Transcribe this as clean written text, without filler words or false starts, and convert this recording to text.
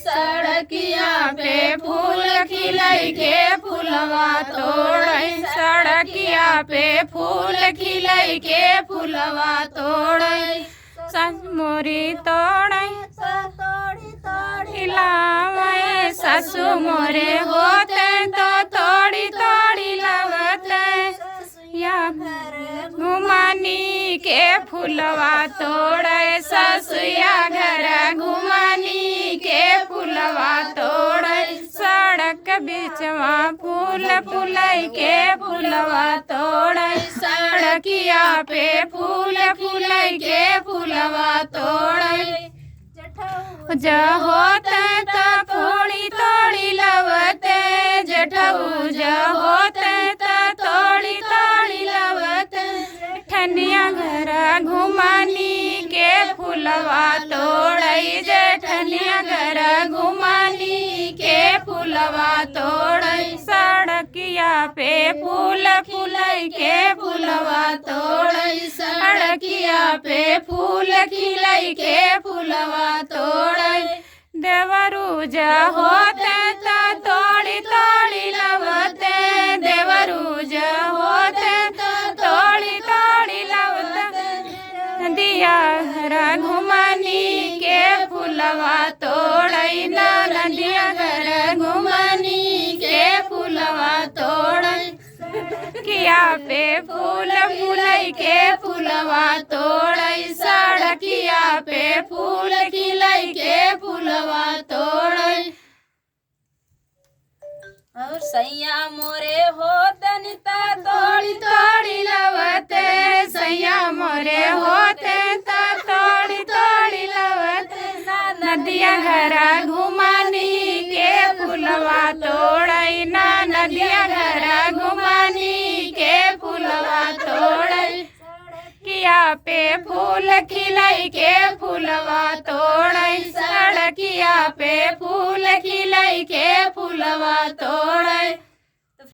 सड़किया पे फूल खिलाई के फूलवा तोड़ै सड़किया पे फूल खिलाई के फूलवा तोड़ै मोरी तोड़ै हिलावे सासू मोरे होते तो तोड़ी तोड़ी लवते या घुमानी के फूलवा तोड़े ससुया घर घुमानी के फूलवा तोड़े सड़क बीचवा फूल फूलई के फूलवा तोड़े सड़किया पे फूल फूलई के फूलवा तोड़े ज होते तो थोड़ी तोड़ी लवते जठऊ ज होते तो तोड़ी तोड़ी लवते ठनिया घर घुमानी के फूलवा तोड़ई जेठनिया घर घुमानी के फूलवा तोड़ई सड़किया पे फूल फूलई के फूलवा तोड़ई सड़किया पे फूल खिलई के फूलवा तोड़ई देवरू ज होते तो तोड़ी तोड़ी लवते देवरू ज होते तो तोड़ी तोड़ी लवते दिया घर घुमानी के फूलवा तोड़ई नदिया घर घुमानी के फूलवा तोड़ई किया पे फूल फूलई के फूलवा तोड़ई सड़किया पे फूल खिलई के फूलवा तोड़ई और सैया मोरे होतन ता तोड़ी तोड़ी लवते सैया मोरे होते ता तोड़ी तोड़ी लवते नदिया घर घुमानी के फूलवा तोड़ई ना नदिया घर घुमानी के फूलवा तोड़ई किया पे फूल खिलई के फूलवा तोड़ई सड़किया पे फूल खिलई के फूलवा तोड़ई